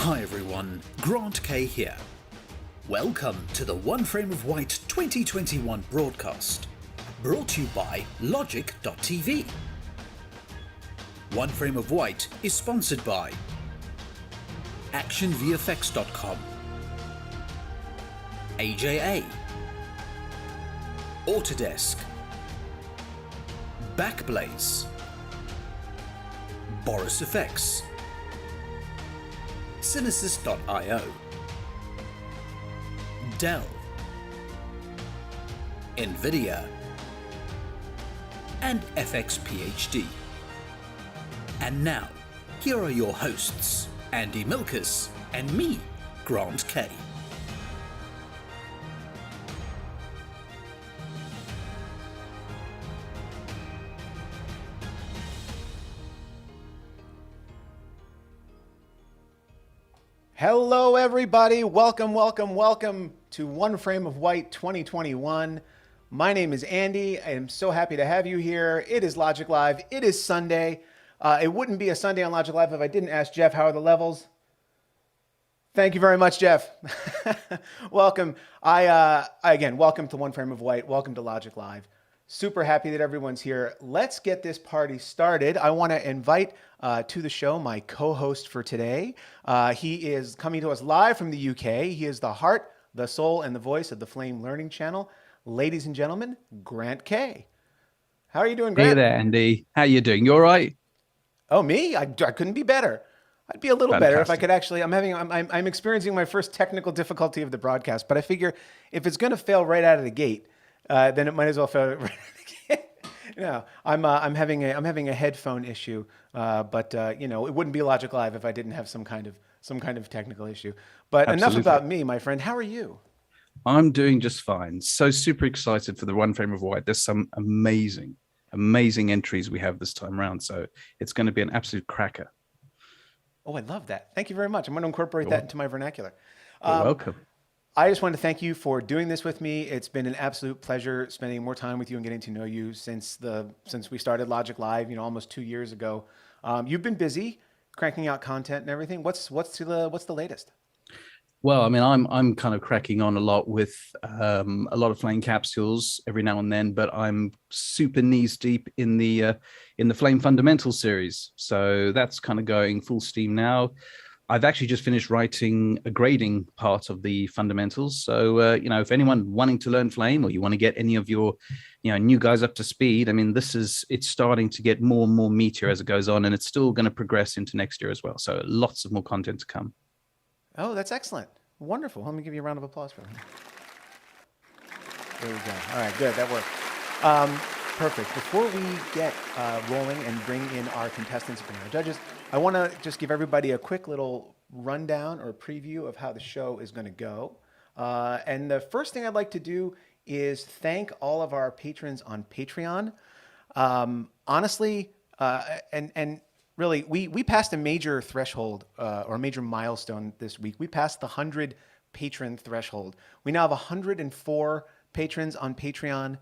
Hi everyone, Grant K here. Welcome to the One Frame of White 2021 broadcast, brought to you by Logik.tv. One Frame of White is sponsored by ActionVFX.com, AJA, Autodesk, Backblaze, Boris Effects, Cinesys.io, Dell, Nvidia, and FXPHD. And now, here are your hosts, Andy Milkis and me, Grant K. Hello, everybody. Welcome to One Frame of White 2021. My name is Andy. I am so happy to have you here. It is Logic Live. It is Sunday. It wouldn't be a Sunday on Logic Live if I didn't ask Jeff, how are the levels? Thank you very much, Jeff. Welcome. Again, welcome to One Frame of White. Welcome to Logic Live. Super happy that everyone's here. Let's get this party started. I want to invite to the show my co-host for today. He is coming to us live from the UK. He is the heart, the soul, and the voice of the Flame Learning Channel. Ladies and gentlemen, Grant K. How are you doing, Grant? Hey there, Andy. How you doing? You all right? Oh, me? I couldn't be better. I'd be a little better if I could actually. I'm experiencing my first technical difficulty of the broadcast, but I figure if it's going to fail right out of the gate, then it might as well fail right out of the gate. No, I'm having a headphone issue, but it wouldn't be Logic Live if I didn't have some kind of technical issue. But Enough about me, my friend. How are you? I'm doing just fine. So super excited for the One Frame of White. There's some amazing entries we have this time around. So it's going to be an absolute cracker. Oh, I love that. Thank you very much. I'm going to incorporate that into my vernacular. You're welcome. I just want to thank you for doing this with me. It's been an absolute pleasure spending more time with you and getting to know you since we started Logic Live, almost 2 years ago. You've been busy cranking out content and everything. What's the latest? Well, I mean, I'm kind of cracking on a lot with a lot of Flame capsules every now and then, but I'm super knees deep in the Flame Fundamentals series. So that's kind of going full steam now. I've actually just finished writing a grading part of the fundamentals. So, if anyone wanting to learn Flame or you want to get any of your, new guys up to speed, I mean, it's starting to get more and more meatier as it goes on, and it's still going to progress into next year as well. So lots of more content to come. Oh, that's excellent. Wonderful. Let me give you a round of applause for that. There we go. All right, good. That worked. Perfect. Before we get rolling and bring in our contestants and our judges, I want to just give everybody a quick little rundown or preview of how the show is going to go. And the first thing I'd like to do is thank all of our patrons on Patreon. Honestly, and really, we passed a major threshold or a major milestone this week. We passed the 100 patron threshold. We now have 104 patrons on Patreon.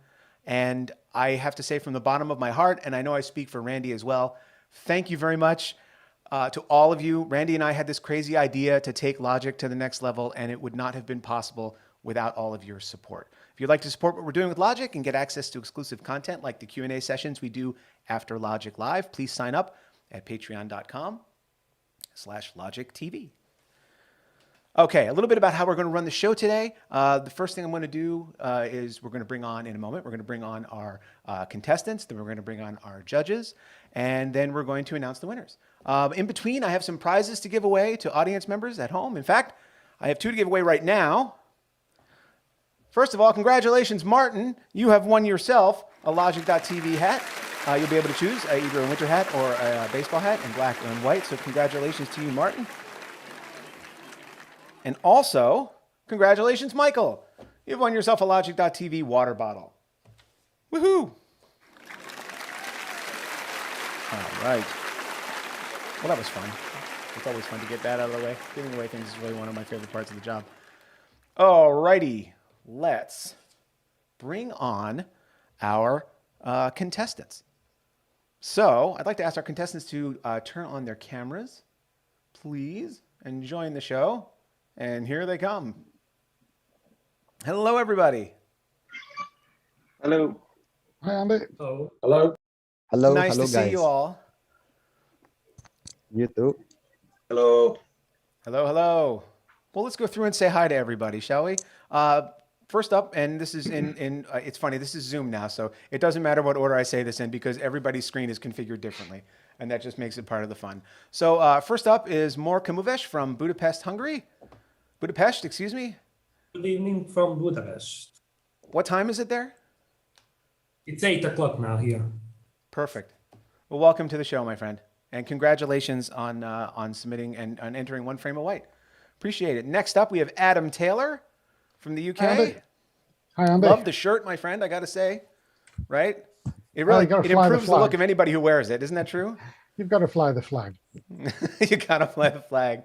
And I have to say from the bottom of my heart, and I know I speak for Randy as well, thank you very much to all of you. Randy and I had this crazy idea to take Logic to the next level, and it would not have been possible without all of your support. If you'd like to support what we're doing with Logic and get access to exclusive content like the Q&A sessions we do after Logic Live, please sign up at patreon.com/LogicTV. Okay, a little bit about how we're going to run the show today. The first thing I'm going to do is we're going to bring on, in a moment, we're going to bring on our contestants, then we're going to bring on our judges, and then we're going to announce the winners. In between, I have some prizes to give away to audience members at home. In fact, I have two to give away right now. First of all, congratulations, Martin. You have won yourself a Logik.tv hat. You'll be able to choose either a winter hat or a baseball hat in black and white. So congratulations to you, Martin. And also, congratulations, Michael. You've won yourself a Logik.tv water bottle. Woohoo! All right. Well, that was fun. It's always fun to get that out of the way. Giving away things is really one of my favorite parts of the job. All righty. Let's bring on our contestants. So I'd like to ask our contestants to turn on their cameras, please. and join the show. And here they come. Hello, everybody. Hello. Hi, Andy. Hello. Hello. Hello, Nice hello to see guys. you all. You too. Hello. Hello, hello. Well, let's go through and say hi to everybody, shall we? First up, and this is it's funny, this is Zoom now, so it doesn't matter what order I say this in because everybody's screen is configured differently, and that just makes it part of the fun. So first up is Mor Komuves from Budapest, Hungary. Budapest, excuse me. Good evening from Budapest. What time is it there? It's 8 o'clock now here. Perfect. Well, welcome to the show, my friend, and congratulations on submitting and on entering One Frame of White. Appreciate it. Next up, we have Adam Taylor from the UK. Andy. Hi, Andy. Love the shirt, my friend, I got to say, right? It Well, really you gotta it fly the improves the look flag. of anybody who wears it. Isn't that true? You've got to fly the flag. You got to fly the flag.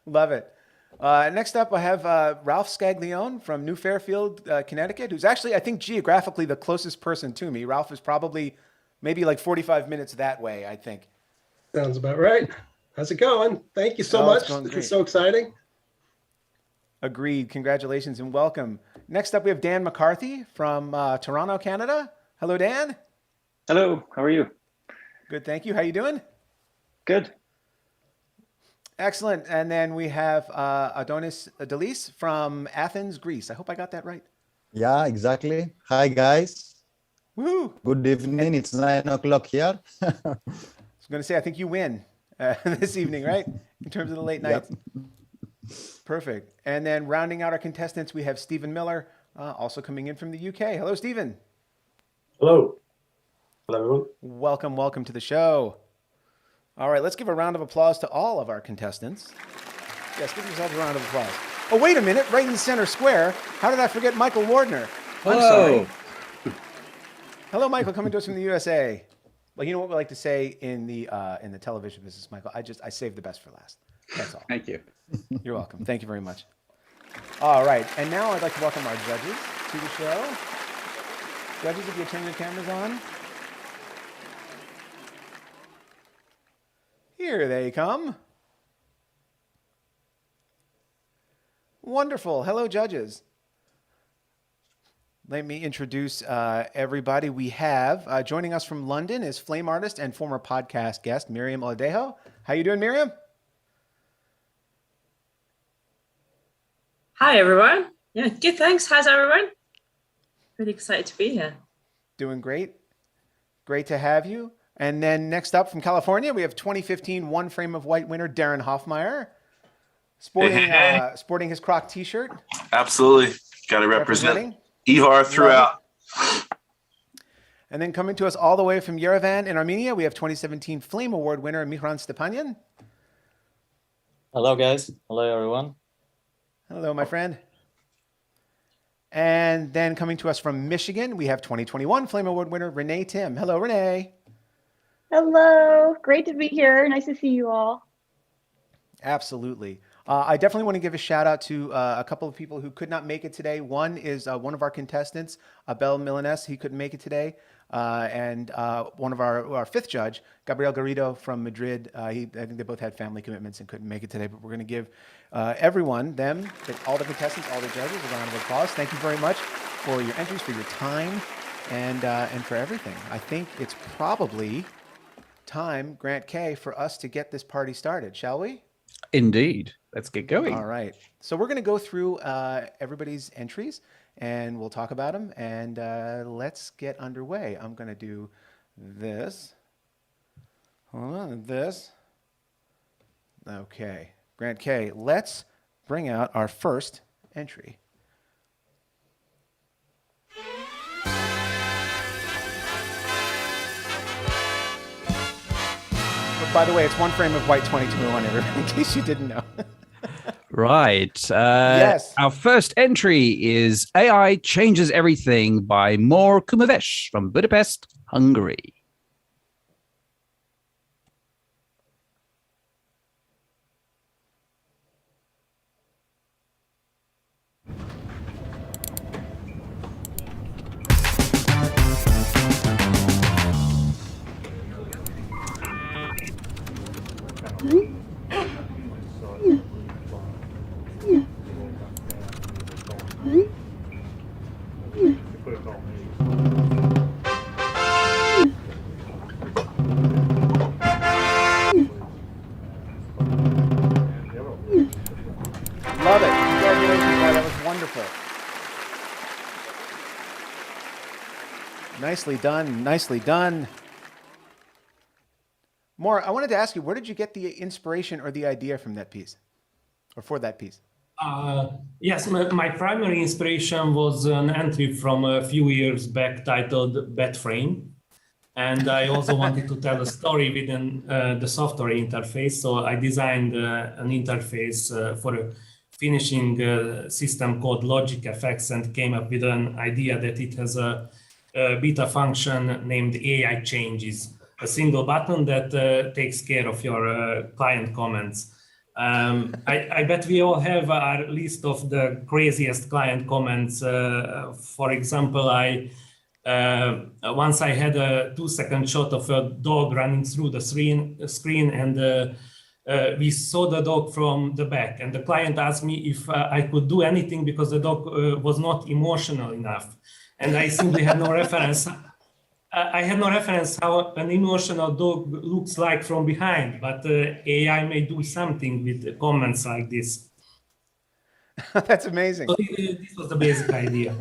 Love it. Next up, I have Ralph Scaglione from New Fairfield, Connecticut, who's actually, I think, geographically the closest person to me. Ralph is probably maybe like 45 minutes that way, I think. Sounds about right. How's it going? Thank you so Oh, much. it's going This great. is so exciting. Agreed. Congratulations and welcome. Next up, we have Dan McCarthy from Toronto, Canada. Hello, Dan. Hello, how are you? Good, thank you. How you doing? Good. Excellent. And then we have Antonis Ntelis from Athens, Greece. I hope I got that right. Yeah, exactly. Hi guys. Woohoo! Good evening. It's 9 o'clock here. I was going to say, I think you win this evening, right? In terms of the late nights. Perfect. And then rounding out our contestants, we have Stephen Miller, also coming in from the UK. Hello, Stephen. Hello. Hello, everyone. Welcome, welcome to the show. All right, let's give a round of applause to all of our contestants. Yes, give yourself a round of applause. Oh, wait a minute, right in the center square. How did I forget Michael Wardner? I'm sorry. Hello, Michael, coming to us from the USA. Well, you know what we like to say in the television business, Michael? I saved the best for last. That's all. Thank you. You're welcome. Thank you very much. All right, and now I'd like to welcome our judges to the show. Judges, if you turn your cameras on. Here they come. Wonderful. Hello, judges. Let me introduce everybody. We have joining us from London is flame artist and former podcast guest Miriam Oladejo. How you doing, Miriam? Hi, everyone. Yeah, good, thanks. How's everyone? Really excited to be here. Doing great. Great to have you. And then next up from California, we have 2015 One Frame of White winner Deron Hoffmeyer, sporting his Croc T-shirt. Absolutely. Got to represent Representing. Ivar throughout. And then coming to us all the way from Yerevan in Armenia, we have 2017 Flame Award winner Mihran Stepanyan. Hello, guys. Hello, everyone. Hello, my friend. And then coming to us from Michigan, we have 2021 Flame Award winner Renee Tymn. Hello, Renee. Hello, great to be here. Nice to see you all. Absolutely. I definitely want to give a shout out to a couple of people who could not make it today. One is one of our contestants, Abel Milanese. He couldn't make it today. And one of our fifth judge, Gabriel Garrido from Madrid. I think they both had family commitments and couldn't make it today. But we're going to give everyone, all the contestants, all the judges, a round of applause. Thank you very much for your entries, for your time, and for everything. I think it's probably time, Grant K, for us to get this party started, shall we? Indeed. Let's get going. All right. So we're going to go through everybody's entries and we'll talk about them and let's get underway. I'm going to do this. Hold on, this. Okay. Grant K, let's bring out our first entry. By the way, it's One Frame of White 2021, everyone, in case you didn't know. Right. Yes. Our first entry is AI Changes Everything by Mor Komuves from Budapest, Hungary. Nicely done. Nicely done. Mor, I wanted to ask you, where did you get the inspiration or the idea from that piece, or for that piece? Yes, my primary inspiration was an entry from a few years back titled Bed Frame. And I also wanted to tell a story within the software interface. So I designed an interface for a finishing system called Logik FX and came up with an idea that it has a beta function named AI Changes, a single button that takes care of your client comments. I bet we all have our list of the craziest client comments. For example, once I had a 2-second shot of a dog running through the screen and we saw the dog from the back, and the client asked me if I could do anything because the dog was not emotional enough. And I simply had no reference. I had no reference how an emotional dog looks like from behind, but AI may do something with comments like this. That's amazing. So this was the basic idea.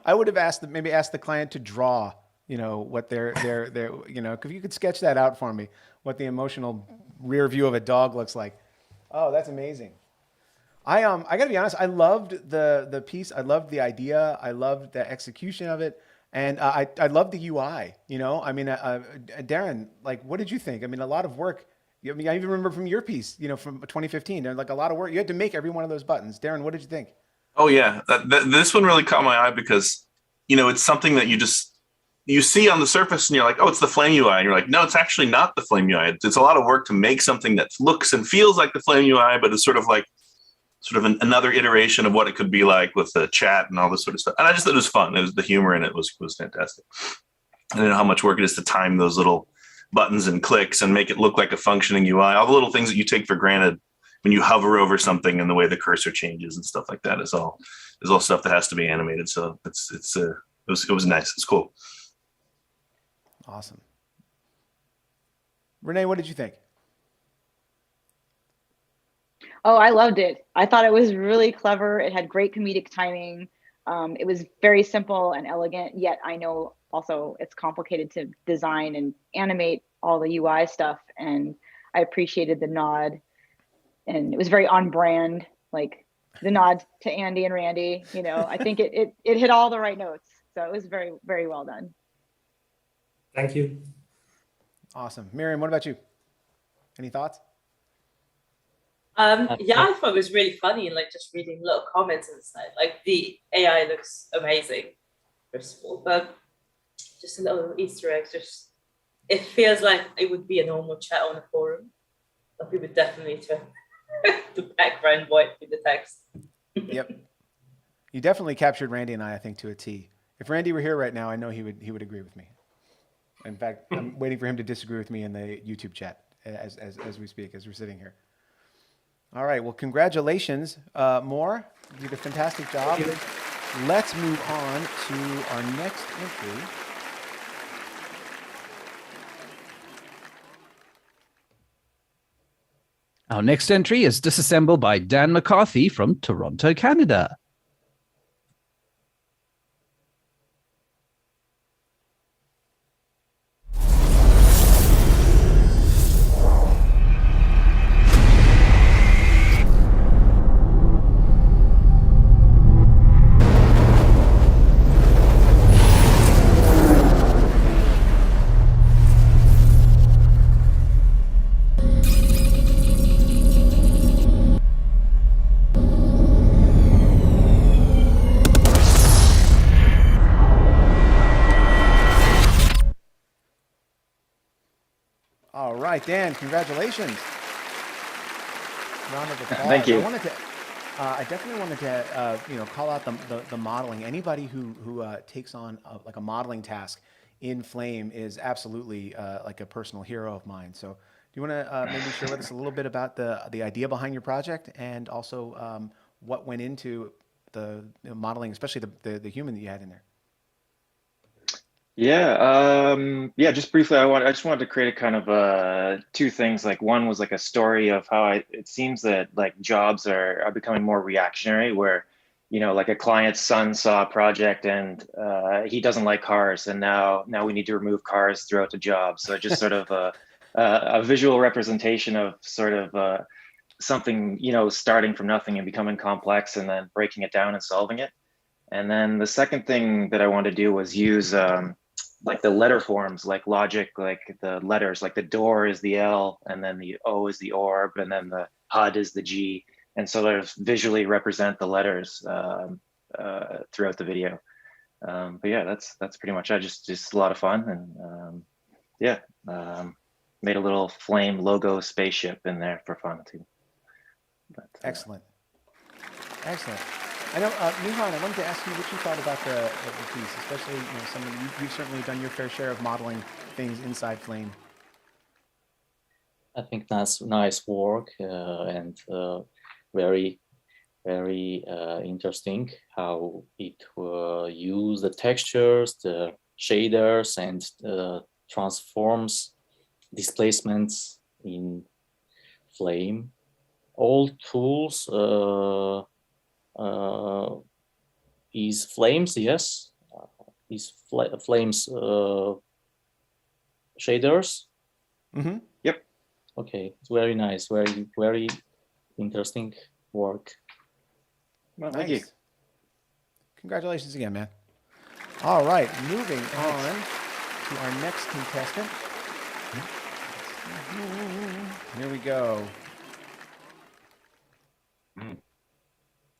I would have maybe asked the client to draw, what their if you could sketch that out for me, what the emotional rear view of a dog looks like. Oh, that's amazing. I got to be honest, I loved the piece. I loved the idea. I loved the execution of it. And I loved the UI, Deron, what did you think? A lot of work. I even remember from your piece, from 2015, a lot of work. You had to make every one of those buttons. Deron, what did you think? Oh yeah, this one really caught my eye because, it's something that you see on the surface and you're like, oh, it's the Flame UI. And you're like, no, it's actually not the Flame UI. It's a lot of work to make something that looks and feels like the Flame UI, but it's sort of another iteration of what it could be like with the chat and all this sort of stuff. And I just thought it was fun. It was the humor in it was fantastic. I don't know how much work it is to time those little buttons and clicks and make it look like a functioning UI. All the little things that you take for granted when you hover over something and the way the cursor changes and stuff like that is all stuff that has to be animated. So it was nice. It's cool. Awesome. Renee, what did you think? Oh, I loved it. I thought it was really clever. It had great comedic timing. It was very simple and elegant, yet I know also it's complicated to design and animate all the UI stuff. And I appreciated the nod. And it was very on brand, like the nod to Andy and Randy. I think it hit all the right notes. So it was very, very well done. Thank you. Awesome. Miriam, what about you? Any thoughts? Yeah, I thought it was really funny and just reading little comments and stuff. The AI looks amazing, first of all, but just a little Easter eggs. It feels like it would be a normal chat on a forum, but we would definitely turn the background white with the text. Yep. You definitely captured Randy and I think, to a T. If Randy were here right now, I know he would agree with me. In fact, I'm waiting for him to disagree with me in the YouTube chat as we speak, as we're sitting here. All right. Well, congratulations, Mor. You did a fantastic job. Let's move on to our next entry. Our next entry is Disassemble by Dan McCarthy from Toronto, Canada. All right, Dan, congratulations. Round of applause. Thank you. I definitely wanted to, call out the modeling. Anybody who takes on a modeling task in Flame is absolutely a personal hero of mine. So, do you want to maybe share with us a little bit about the idea behind your project and also what went into the modeling, especially the human that you had in there? Yeah, just briefly, I just wanted to create a kind of two things. One was a story of how it seems that jobs are becoming more reactionary, where like a client's son saw a project and he doesn't like cars, and now we need to remove cars throughout the job. So just sort of a visual representation of sort of something, starting from nothing and becoming complex and then breaking it down and solving it. And then the second thing that I wanted to do was use like the letter forms, like Logik, like the letters, like the door is the L, and then the O is the orb, and then the HUD is the G. And so sort of visually represent the letters throughout the video. But yeah, that's pretty much it. Just a lot of fun, and made a little flame logo spaceship in there for fun too. But, Excellent. I know, Mihran, I wanted to ask you what you thought about the piece, especially you've certainly done your fair share of modeling things inside Flame. I think that's nice work and very, very interesting how it use the textures, the shaders, and transforms displacements in Flame. All tools is Flames, yes, is Flames shaders. Mm-hmm. Yep. Okay, it's very nice, very, very interesting work. Well, Nice. thank you. Congratulations again, man. All right, moving on to our next contestant. Here we go.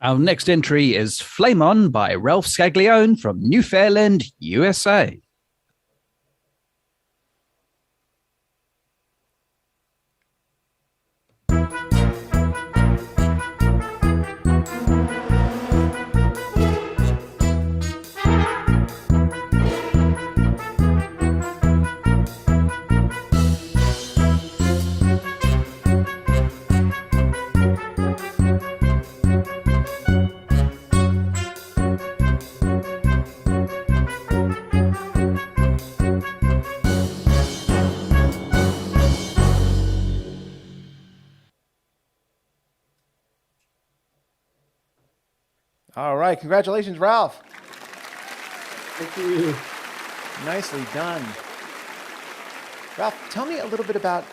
Our next entry is Flame On by Ralph Scaglione from Newfoundland, USA. All right, congratulations, Ralph. Thank you. Nicely done. Ralph, tell me a little bit about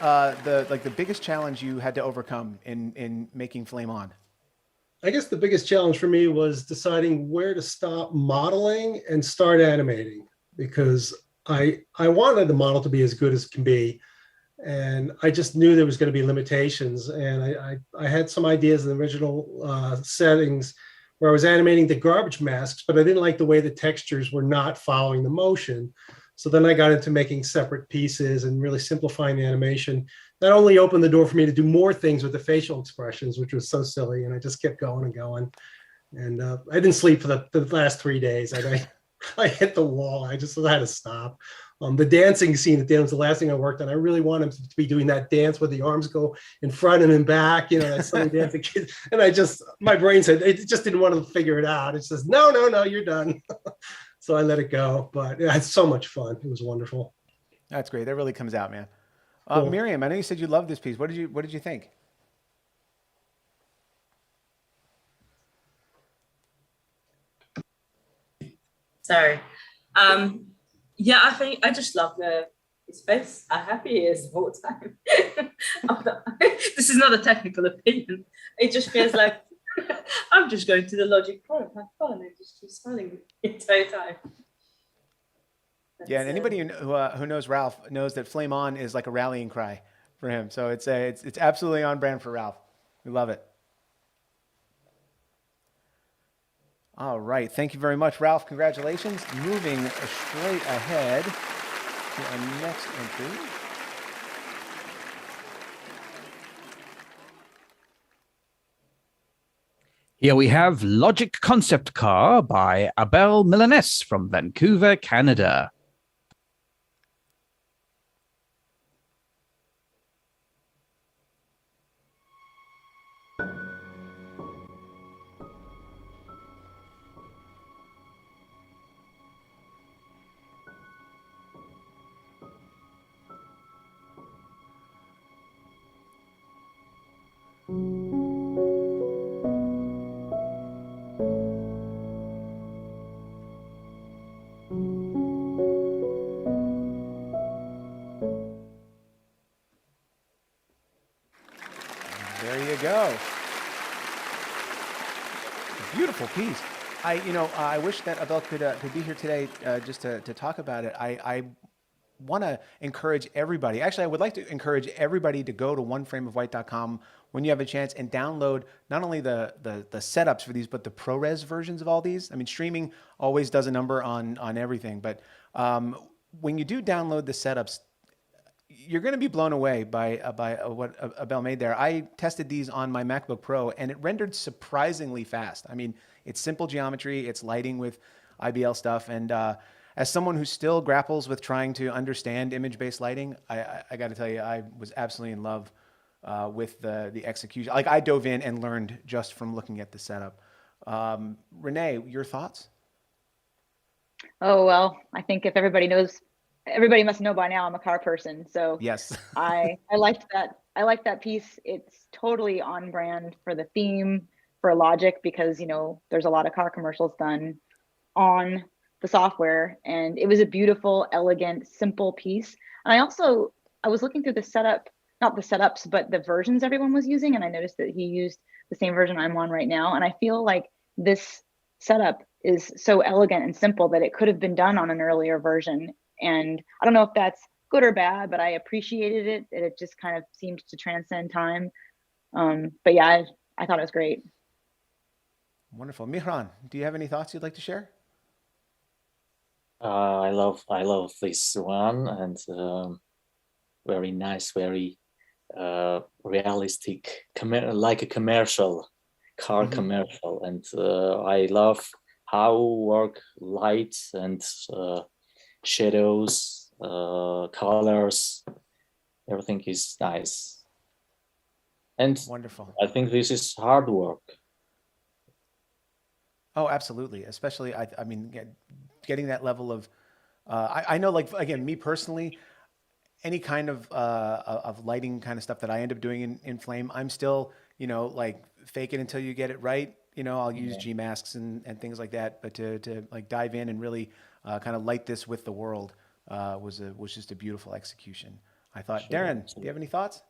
the biggest challenge you had to overcome in making Flame On. I guess the biggest challenge for me was deciding where to stop modeling and start animating, because I wanted the model to be as good as it can be. And I just knew there was going to be limitations. And I had some ideas in the original settings where I was animating the garbage masks, but I didn't like the way the textures were not following the motion. So then I got into making separate pieces and really simplifying the animation. That only opened the door for me to do more things with the facial expressions, which was so silly. And I just kept going and going. And I didn't sleep for the last 3 days. I hit the wall. I just had to stop. The dancing scene at the end was the last thing I worked on. I really want him to be doing that dance where the arms go in front and in back, that silly dancing kid. And my brain said, it just didn't want to figure it out. It says, no, you're done. So I let it go, but it had so much fun. It was wonderful. That's great. That really comes out, man. Cool. Miriam, I know you said you loved this piece. What did you think? Sorry. Yeah, I think I just love his face. How happy he is all the time. This is not a technical opinion. It just feels like I'm just going to the Logik product. Have fun. I just keep smiling the entire time. Yeah, and anybody who knows Ralph knows that Flame On is like a rallying cry for him. So it's absolutely on brand for Ralph. We love it. All right. Thank you very much, Ralph. Congratulations. Moving straight ahead to our next entry. Here we have Logik Concept Car by Abel Milanese from Vancouver, Canada. There you go. Beautiful piece. I wish that Abel could be here today just to talk about it. I want to encourage everybody. Actually, I would like to encourage everybody to go to oneframeofwhite.com when you have a chance and download not only the setups for these, but the ProRes versions of all these. I mean, streaming always does a number on everything, but when you do download the setups, you're going to be blown away by what Abel made there. I tested these on my MacBook Pro, and it rendered surprisingly fast. I mean, it's simple geometry, it's lighting with IBL stuff, and as someone who still grapples with trying to understand image-based lighting, I got to tell you, I was absolutely in love with the execution. Like, I dove in and learned just from looking at the setup. Renee, your thoughts? Oh, well, I think if everybody must know by now I'm a car person. So yes, I liked that. I like that piece. It's totally on brand for the theme for Logic, because, there's a lot of car commercials done on the software, and it was a beautiful, elegant, simple piece. And I was looking through the setup, not the setups, but the versions everyone was using. And I noticed that he used the same version I'm on right now. And I feel like this setup is so elegant and simple that it could have been done on an earlier version. And I don't know if that's good or bad, but I appreciated it. It just kind of seemed to transcend time. But yeah, I thought it was great. Wonderful. Mihran, do you have any thoughts you'd like to share? I love this one, and very nice, very realistic, like a commercial, car commercial. And I love how work light and shadows, colors, everything is nice. And wonderful. I think this is hard work. Oh, absolutely. Especially, I mean, getting that level of, I know, like, again, me personally, any kind of lighting kind of stuff that I end up doing in Flame, I'm still, like, fake it until you get it right. I'll use G masks and things like that. But to like dive in and really kind of light this with the world was just a beautiful execution, I thought. Sure. Darren, do you have any thoughts?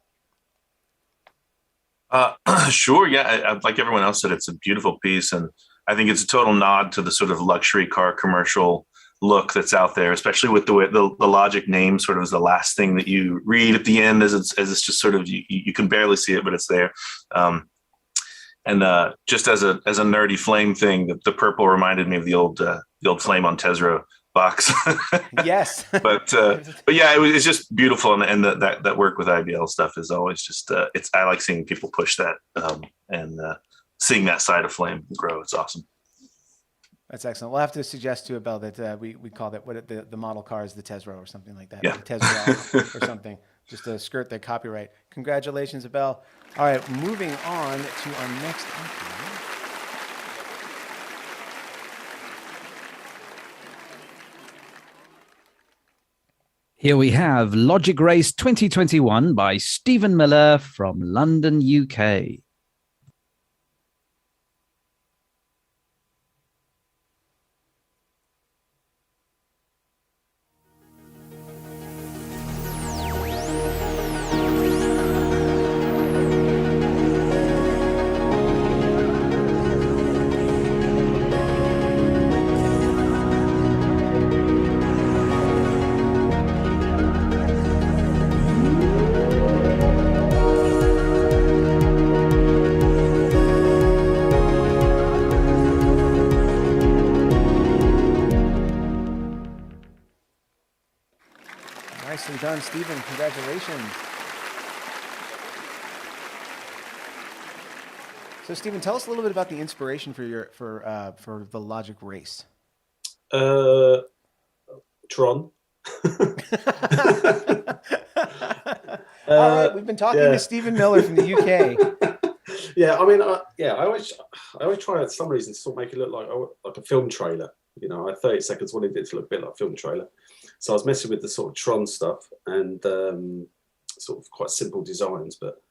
Sure. Yeah. Like everyone else said, it's a beautiful piece. And I think it's a total nod to the sort of luxury car commercial look that's out there, especially with the way the Logic name sort of is the last thing that you read at the end, as it's just sort of, you can barely see it, but it's there. And just as a nerdy Flame thing, the purple reminded me of the old Flame on Tesla box. Yes. but yeah, it's just beautiful, and that work with IBL stuff is always just I like seeing people push that and seeing that side of Flame grow. It's awesome. That's excellent. We'll have to suggest to Abel that we call that the model car is the Tesla or something like that. Yeah. The Tesla or something, just to skirt the copyright. Congratulations, Abel. All right, moving on to our next entry. Here we have Logic Race 2021 by Stephen Miller from London, UK. Nicely done, Stephen. Congratulations. So, Stephen, tell us a little bit about the inspiration for the Logic Race. Tron. All right, we've been talking to Stephen Miller from the UK. Yeah, I mean, I always try for some reason to sort of make it look like a film trailer. I 30 seconds wanted it to look a bit like a film trailer. So I was messing with the sort of Tron stuff and sort of quite simple designs. But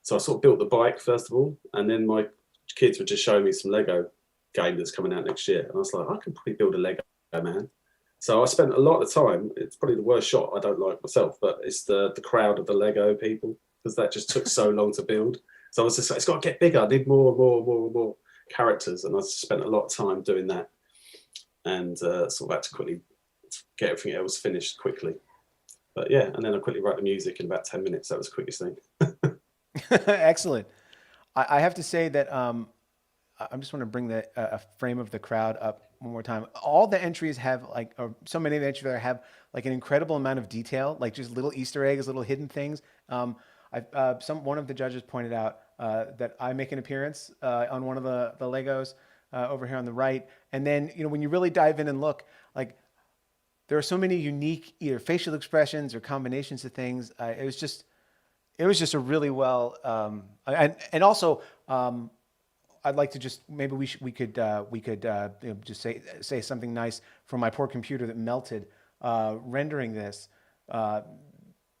so I sort of built the bike first of all, and then my kids were just showing me some Lego game that's coming out next year, and I was like, I can probably build a Lego man. So I spent a lot of time. It's probably the worst shot I don't like myself, but it's the crowd of the Lego people, because that just took so long to build. So I was just like, it's got to get bigger. I need more characters, and I spent a lot of time doing that, and sort of had to quickly get everything else finished quickly. But yeah, and then I quickly write the music in about 10 minutes. That was the quickest thing. Excellent. I have to say that I just want to bring the a frame of the crowd up one more time. All the entries have like, or so many of the entries there have like an incredible amount of detail, like just little Easter eggs, little hidden things. One of the judges pointed out that I make an appearance on one of the Legos over here on the right, and then when you really dive in and look, like there are so many unique either facial expressions or combinations of things. It was just a really well, and also. I'd like to just maybe we could just say something nice from my poor computer that melted rendering this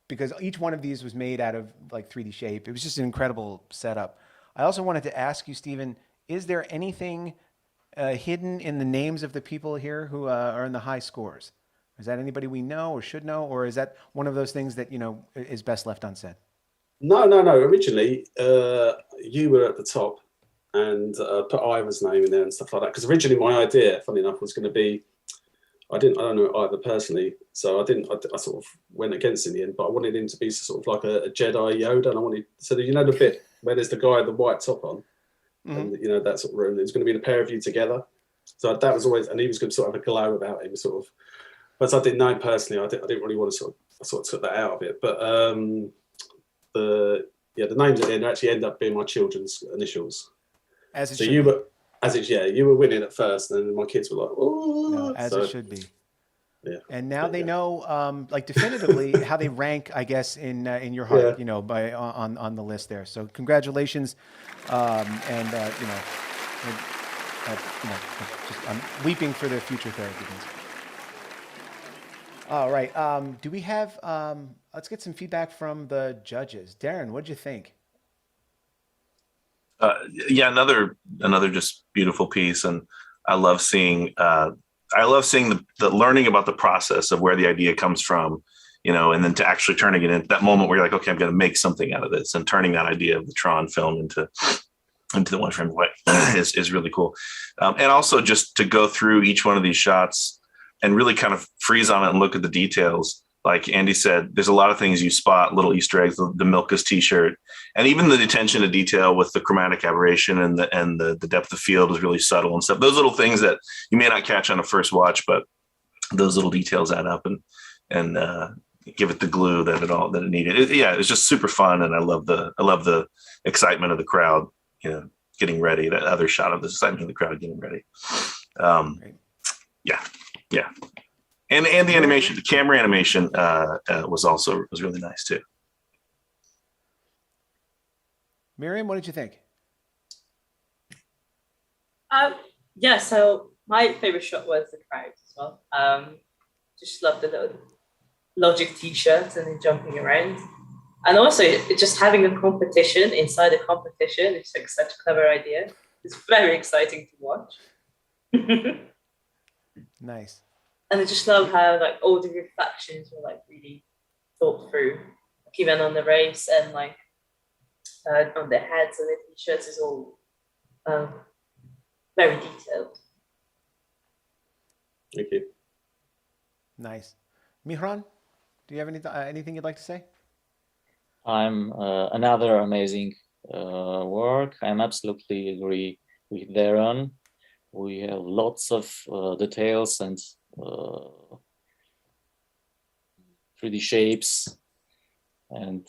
because each one of these was made out of like 3D shape. It was just an incredible setup. I also wanted to ask you, Stephen, is there anything hidden in the names of the people here who are in the high scores? Is that anybody we know or should know, or is that one of those things that is best left unsaid? No. Originally, you were at the top. And put Ivor's name in there and stuff like that. Because originally my idea, funny enough, was going to be, I don't know Ivor personally, so I sort of went against in the end, but I wanted him to be sort of like a Jedi Yoda, and I wanted, so that the bit where there's the guy with the white top on, and that sort of room, there's going to be the pair of you together. So that was always, and he was going to sort of have a glow about him, sort of. But I didn't know him personally. I didn't really want to I sort of took that out of it. But the names at the end actually end up being my children's initials. As it so should you be. were, you were winning at first, and then my kids were like, "Oh!" No, as it should be. Yeah. And now they know, like definitively, how they rank, I guess, in your heart, by on the list there. So congratulations, I'm weeping for the future therapy. All right, do we have? Let's get some feedback from the judges. Darren, what'd you think? Another just beautiful piece, and I love seeing the learning about the process of where the idea comes from, and then to actually turning it into that moment where you're like, okay, I'm going to make something out of this, and turning that idea of the Tron film into the one frame away is really cool. And also just to go through each one of these shots and really kind of freeze on it and look at the details. Like Andy said, there's a lot of things you spot, little Easter eggs, the Milkis t-shirt, and even the attention to detail with the chromatic aberration and the depth of field is really subtle and stuff. Those little things that you may not catch on a first watch, but those little details add up and give it the glue that it needed. It's just super fun, and I love the excitement of the crowd, getting ready. That other shot of the excitement of the crowd getting ready. Yeah. And the animation, the camera animation was really nice too. Miriam, what did you think? So my favorite shot was the crowd as well. Just loved the little Logik t-shirts and then jumping around. And also just having a competition inside a competition is like such a clever idea. It's very exciting to watch. Nice. And I just love how like all the reflections were like really thought through, like, even on the race and like on the heads and the t-shirts is all very detailed. Thank you. Nice. Mihran, do you have anything you'd like to say? I'm another amazing work. I'm absolutely agree with Deron. We have lots of details and 3D shapes and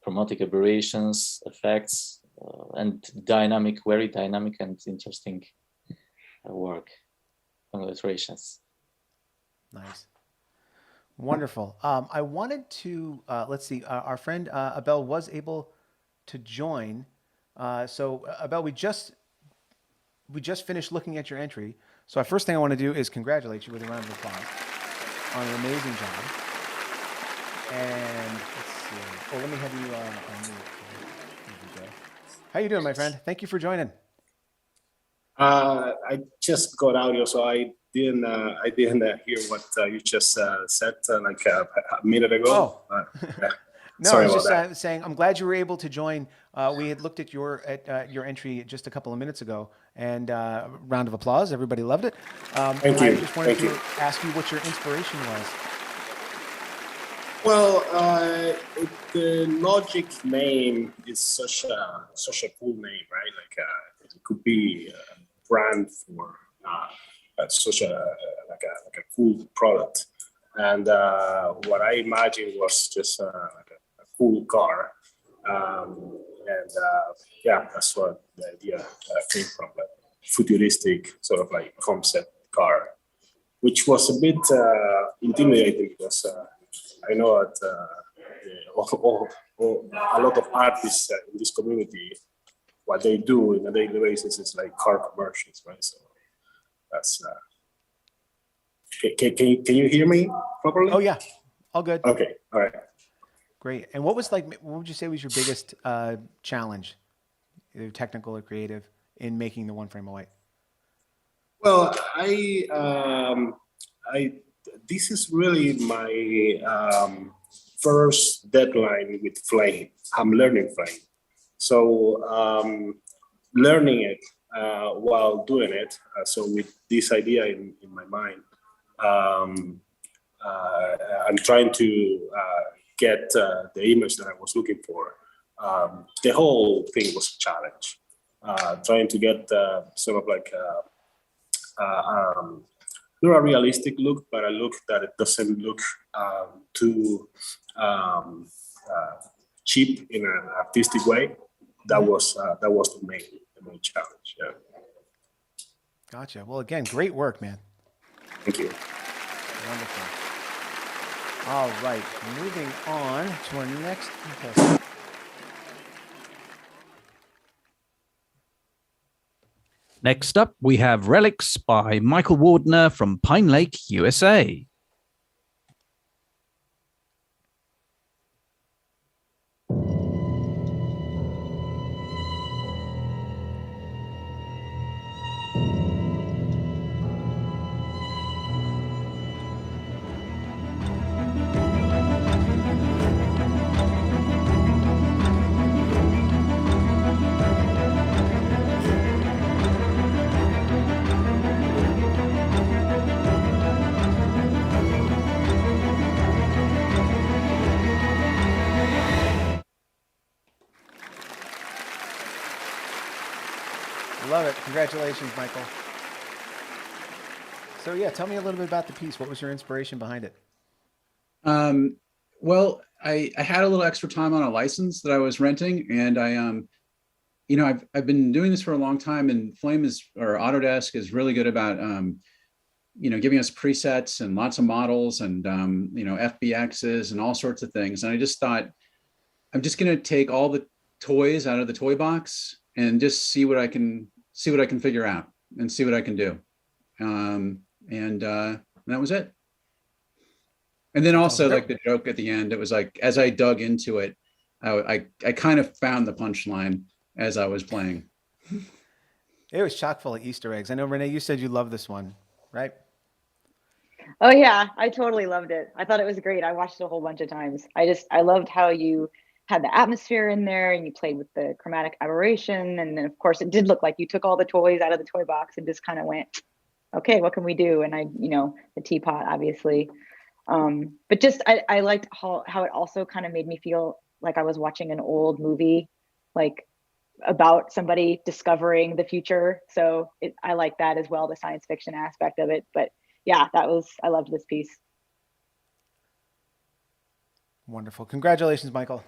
chromatic aberrations, effects, and very dynamic and interesting work. Congratulations. Nice. Wonderful. I wanted to, let's see, our friend Abel was able to join. So Abel, we just finished looking at your entry. So first thing I want to do is congratulate you with a round of applause on an amazing job. And let's see. Oh, let me have you on mute. There we go. How you doing, my friend? Thank you for joining. I just got audio, so I didn't hear what you just said like a minute ago. Oh. No, I Sorry was about just that. saying I'm glad you were able to join. We had looked at your entry just a couple of minutes ago, and round of applause. Everybody loved it. Thank you. I just wanted Thank to you. ask you what your inspiration was. Well, the Logik name is such a cool name, right? Like it could be a brand for such a cool product. And what I imagined was just like a cool car. And yeah, that's what the idea came from, like futuristic sort of like concept car, which was a bit intimidating because I know that a lot of artists in this community, what they do on a daily basis is like car commercials, right? So that's. Can you hear me properly? Oh yeah, all good. Okay, all right. Great. And what would you say was your biggest challenge, either technical or creative, in making the one frame of white? Well, this is really my first deadline with Flame. I'm learning Flame, so learning it while doing it. So with this idea in my mind, I'm trying to get the image that I was looking for. The whole thing was a challenge. Trying to get sort of like not a realistic look, but a look that it doesn't look too cheap in an artistic way. That was the main challenge. Yeah. Gotcha. Well, again, great work, man. Thank you. Wonderful. All right, moving on to our next contestant. Next up, we have Relics by Michael Wardner from Pine Lake, USA. Love it. Congratulations, Michael. So yeah, tell me a little bit about the piece. What was your inspiration behind it? Well, I had a little extra time on a license that I was renting, and I've been doing this for a long time, and Autodesk is really good about giving us presets and lots of models and FBXs and all sorts of things. And I just thought, I'm just going to take all the toys out of the toy box and just see what I can figure out and see what I can do. And that was it. And then also, like the joke at the end, it was like, as I dug into it, I kind of found the punchline as I was playing. It was chock full of Easter eggs. I know, Renee, you said you love this one, right? Oh yeah, I totally loved it. I thought it was great. I watched it a whole bunch of times. I loved how you had the atmosphere in there and you played with the chromatic aberration. And then of course it did look like you took all the toys out of the toy box and just kind of went, okay, what can we do? And the teapot, obviously. But just, I liked how it also kind of made me feel like I was watching an old movie, like about somebody discovering the future. So I like that as well, the science fiction aspect of it. But yeah, I loved this piece. Wonderful. Congratulations, Michael.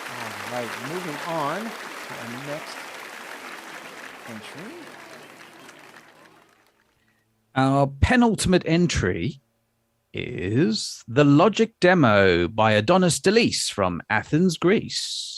All right, moving on to our next entry. Our penultimate entry is the Logik demo by Antonis Ntelis from Athens, Greece.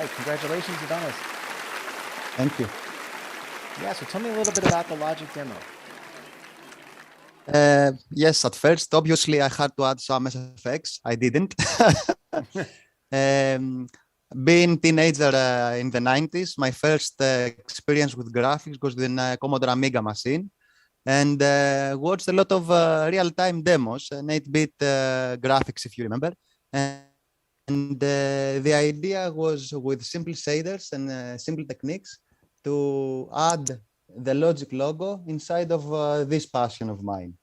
right, congratulations, Adonis. Thank you. Yeah, so tell me a little bit about the Logic demo. Yes, at first, obviously, I had to add some SFX. I didn't. Being teenager in the 90s, my first experience with graphics was in a Commodore Amiga machine, and watched a lot of real-time demos, and 8-bit graphics, if you remember. And the idea was with simple shaders and simple techniques to add the Logic logo inside of this passion of mine.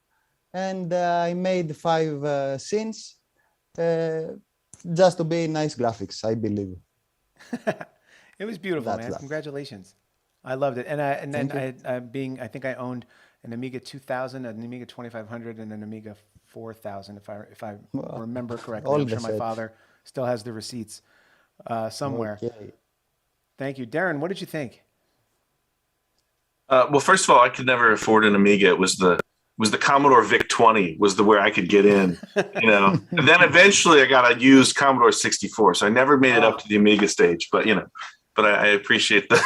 And I made 5 scenes just to be nice graphics, I believe. It was beautiful, man. Congratulations. I loved it. And I think I owned an Amiga 2000, an Amiga 2500, and an Amiga 4000, if I remember correctly. I'm sure my father still has the receipts somewhere. Okay. Thank you. Deron, what did you think? Well, first of all, I could never afford an Amiga. It was the Commodore VIC-20 was where I could get in, and then eventually I got a used Commodore 64. So I never made it up to the Amiga stage, but I appreciate the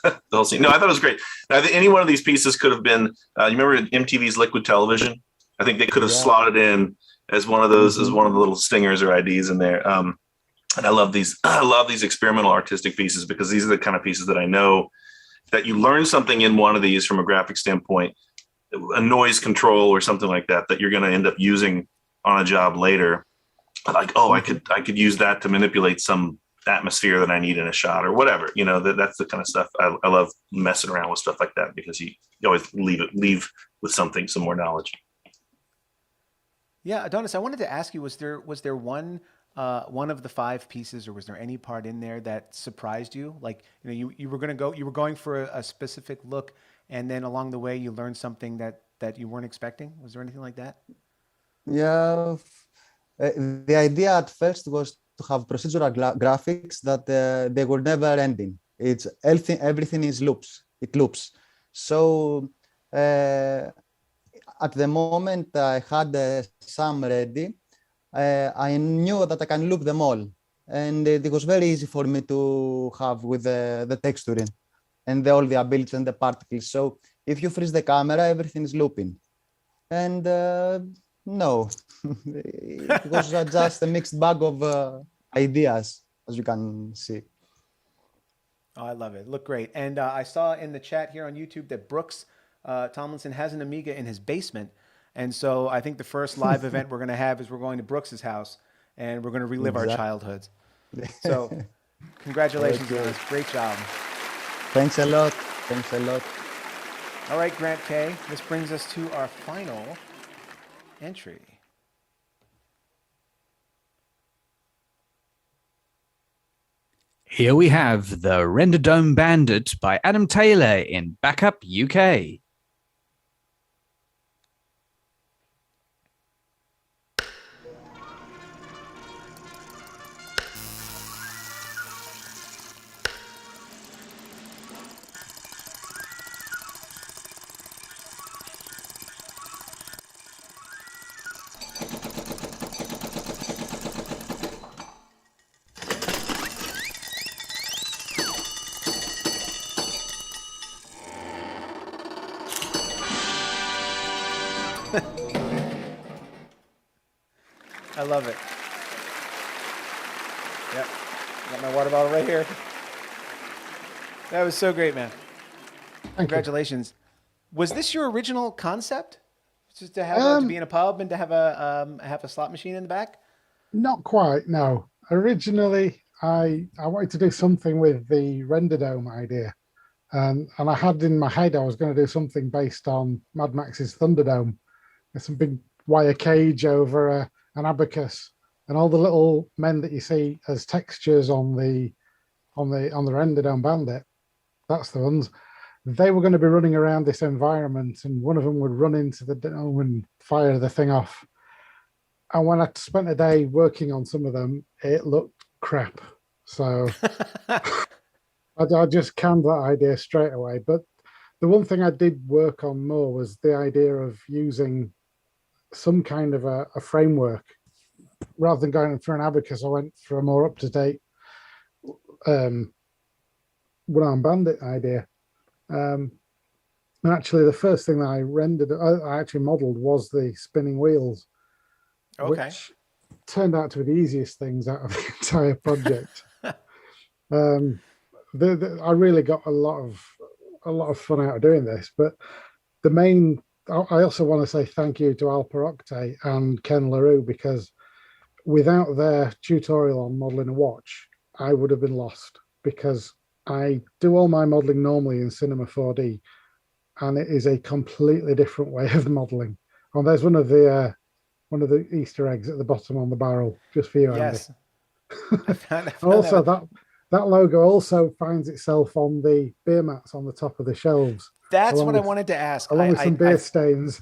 the whole scene. No, I thought it was great. I think any one of these pieces could have been. You remember MTV's Liquid Television? I think they could have slotted in as one of those, as one of the little stingers or IDs in there. And I love these. I love these experimental artistic pieces because these are the kind of pieces that I know that you learn something in one of these from a graphic standpoint, a noise control or something like that you're going to end up using on a job later. Like, oh, I could use that to manipulate some atmosphere that I need in a shot or whatever. That's the kind of stuff I love messing around with stuff like that because you always leave with something, some more knowledge. Yeah, Adonis, I wanted to ask you: was there one of the 5 pieces, or was there any part in there that surprised you? Like, you were going for a specific look, and then along the way you learned something that you weren't expecting. Was there anything like that? Yeah, the idea at first was to have procedural graphics that they were never ending. It's everything is loops. It loops. So at the moment I had some ready, I knew that I can loop them all, and it was very easy for me to have with the texturing and all the abilities and the particles. So if you freeze the camera, everything is looping. And no, it was just a mixed bag of ideas, as you can see. Oh, I love it. Look great. And I saw in the chat here on YouTube that Brooks Tomlinson has an Amiga in his basement. And so I think the first live event we're going to have is we're going to Brooks's house and we're going to relive our childhoods. So congratulations, guys. Great job. Thanks a lot. Thanks a lot. All right, Grant K. This brings us to our final entry. Here we have the Renderdome Bandit by Adam Taylor in Backup UK. I love it. Yep. Got my water bottle right here. That was so great, man. Congratulations. Was this your original concept? Just to have to be in a pub and to have a slot machine in the back? Not quite, no. Originally, I wanted to do something with the Renderdome idea. And I had in my head I was going to do something based on Mad Max's Thunderdome. There's some big wire cage over an abacus, and all the little men that you see as textures on the Renderdome Bandit. That's the ones. They were going to be running around this environment, and one of them would run into the dome and fire the thing off. And when I spent a day working on some of them, it looked crap. So I just canned that idea straight away. But the one thing I did work on more was the idea of using some kind of a framework. Rather than going for an abacus, I went for a more up-to-date one-armed bandit idea. And actually, the first thing that I actually modeled was the spinning wheels, which turned out to be the easiest things out of the entire project. I really got a lot of fun out of doing this. But I also want to say thank you to Alper Octay and Ken LaRue, because without their tutorial on modeling a watch, I would have been lost, because I do all my modeling normally in Cinema 4D, and it is a completely different way of modeling. And there's one of the Easter eggs at the bottom on the barrel, just for you, Andy. Yes. Also, that logo also finds itself on the beer mats on the top of the shelves. That's what I wanted to ask. Along with some beer stains.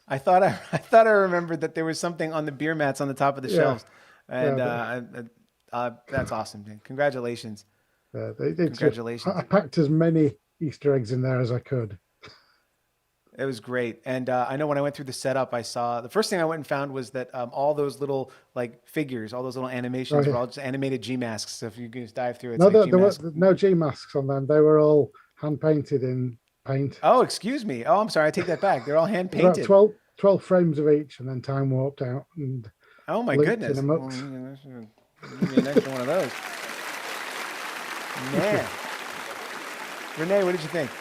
I thought I remembered that there was something on the beer mats on the top of the shelves, and that's awesome, dude. Congratulations! Congratulations! I packed as many Easter eggs in there as I could. It was great, and I know when I went through the setup, I saw the first thing I went and found was that all those little figures, all those little animations were all just animated G masks. So if you can just dive through, it's there were no G masks on them. They were all hand painted in paint. Oh, excuse me. Oh, I'm sorry. I take that back. They're all hand painted. 12 frames of each, and then time warped out. And oh my goodness! Give me an extra one of those. Man, Renee, what did you think?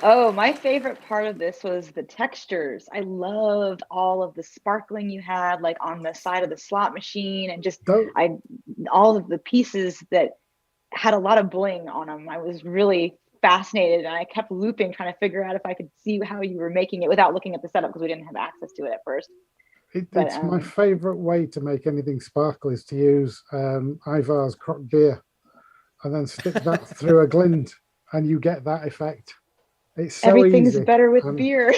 Oh, my favorite part of this was the textures. I loved all of the sparkling you had, like on the side of the slot machine, and just all of the pieces that had a lot of bling on them. I was really fascinated, and I kept looping, trying to figure out if I could see how you were making it without looking at the setup, because we didn't have access to it at first. It's my favorite way to make anything sparkle is to use Ivar's crock beer and then stick that through a glint, and you get that effect. It's so everything's easy. better with beer.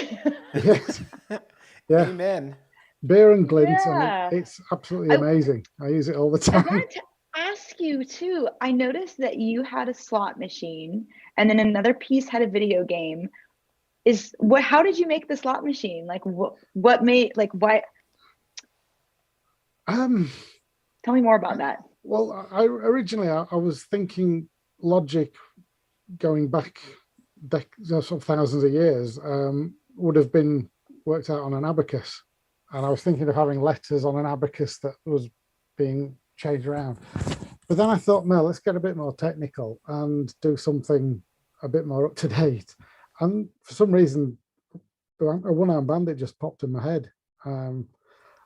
Yes. Yeah. Amen. Beer and glint, and it's absolutely amazing. I use it all the time. I wanted to ask you too. I noticed that you had a slot machine, and then another piece had a video game. How did you make the slot machine? Like what made, like, why? Tell me more about that. Well, originally I was thinking Logik, going back thousands of years, would have been worked out on an abacus, and I was thinking of having letters on an abacus that was being changed around. But then I thought, no, let's get a bit more technical and do something a bit more up to date. And for some reason, a one-armed bandit just popped in my head. And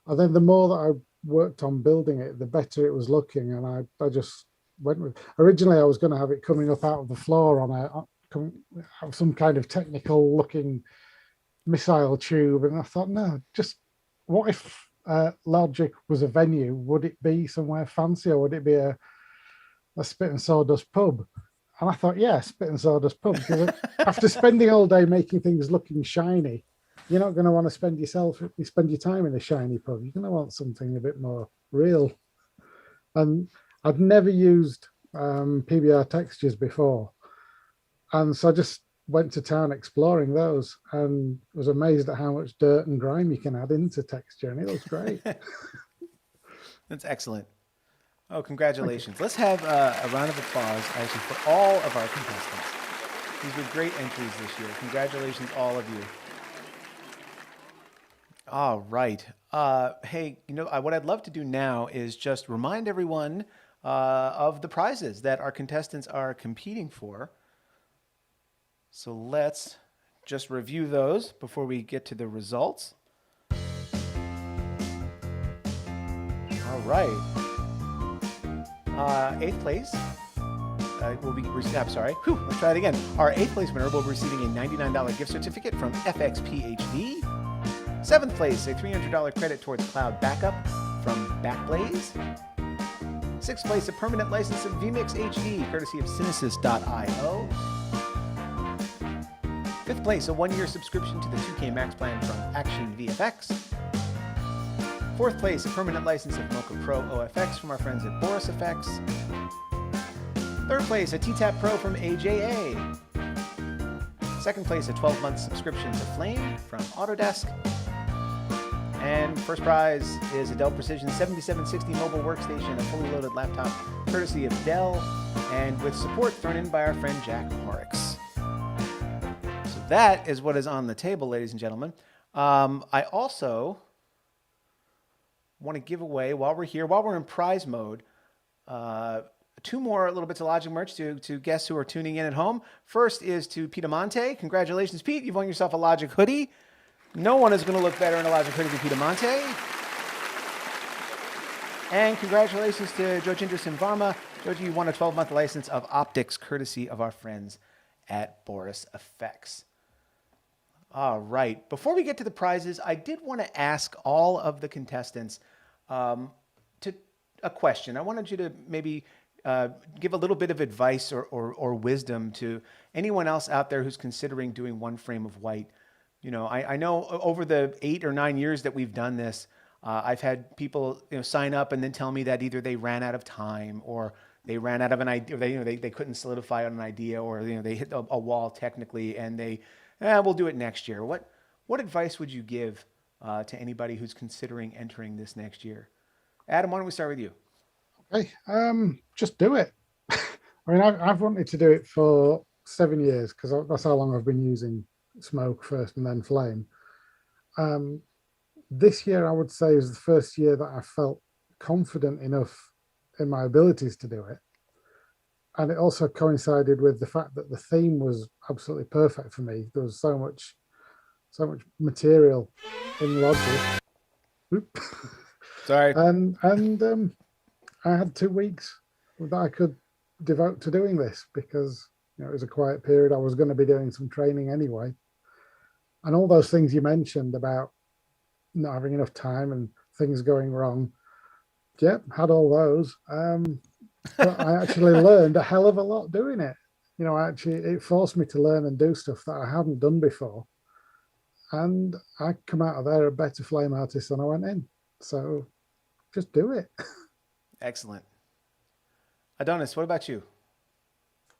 then the more that I worked on building it, the better it was looking, and I just went with. Originally, I was going to have it coming up out of the floor on have some kind of technical looking missile tube, and I thought, no, just what if Logik was a venue? Would it be somewhere fancy, or would it be a spit and sawdust pub? And I thought, yeah, spit and sawdust pub, because after spending all day making things looking shiny, you're not going to want to spend your time in a shiny pub. You're going to want something a bit more real. And I'd never used PBR textures before, and so I just went to town exploring those, and was amazed at how much dirt and grime you can add into texture, and it looks great. That's excellent. Oh, congratulations. Let's have a round of applause, actually, for all of our contestants. These were great entries this year. Congratulations, all of you. All right. Hey, what I'd love to do now is just remind everyone of the prizes that our contestants are competing for. So let's just review those before we get to the results. All right. 8th place will be let's try it again. Our 8th place winner will be receiving a $99 gift certificate from FXPHD. 7th place, a $300 credit towards cloud backup from Backblaze. 6th place, a permanent license of vMix HD, courtesy of Synesys.io. 5th place, a 1-year subscription to the 2K Max plan from Action VFX. 4th place, a permanent license of Mocha Pro OFX from our friends at Boris Effects. 3rd place, a TTAP Pro from AJA. 2nd place, a 12-month subscription to Flame from Autodesk. And first prize is a Dell Precision 7760 mobile workstation, a fully loaded laptop, courtesy of Dell, and with support thrown in by our friend Jack Horrocks. So that is what is on the table, ladies and gentlemen. I also want to give away, while we're in prize mode, 2 more little bits of Logic merch to guests who are tuning in at home. First is to Pete Amante. Congratulations, Pete. You've won yourself a Logic hoodie. No one is going to look better in a Logic hoodie than Pete Amante. And congratulations to Jojinder Singh Varma. Joji, you won a 12-month license of optics, courtesy of our friends at Boris Effects. All right. Before we get to the prizes, I did want to ask all of the contestants a question. I wanted you to maybe give a little bit of advice or wisdom to anyone else out there who's considering doing one frame of white. You know, I know over the 8 or 9 years that we've done this, I've had people sign up and then tell me that either they ran out of time or they ran out of an idea, or they couldn't solidify on an idea, or they hit a wall technically and we'll do it next year. What advice would you give to anybody who's considering entering this next year? Adam, why don't we start with you? Okay, just do it. I mean, I've wanted to do it for 7 years because that's how long I've been using Smoke first and then Flame. This year, I would say, is the first year that I felt confident enough in my abilities to do it. And it also coincided with the fact that the theme was absolutely perfect for me. There was so much material in Logic. Sorry. And I had 2 weeks that I could devote to doing this because it was a quiet period. I was going to be doing some training anyway. And all those things you mentioned about not having enough time and things going wrong, yep, had all those. But I actually learned a hell of a lot doing it. It forced me to learn and do stuff that I hadn't done before. And I come out of there a better flame artist than I went in. So just do it. Excellent. Adonis, what about you?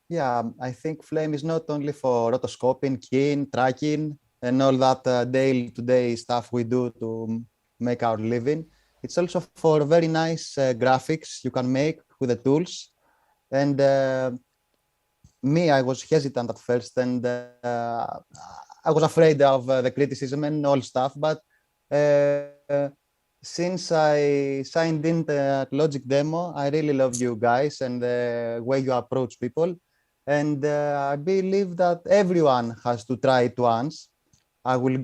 Yeah, I think Flame is not only for rotoscoping, keying, tracking, and all that day-to-day stuff we do to make our living. It's also for very nice graphics you can make with the tools. And I was hesitant at first, and I was afraid of the criticism and all stuff. But since I signed in the Logic demo, I really love you guys and the way you approach people. And I believe that everyone has to try it once. I will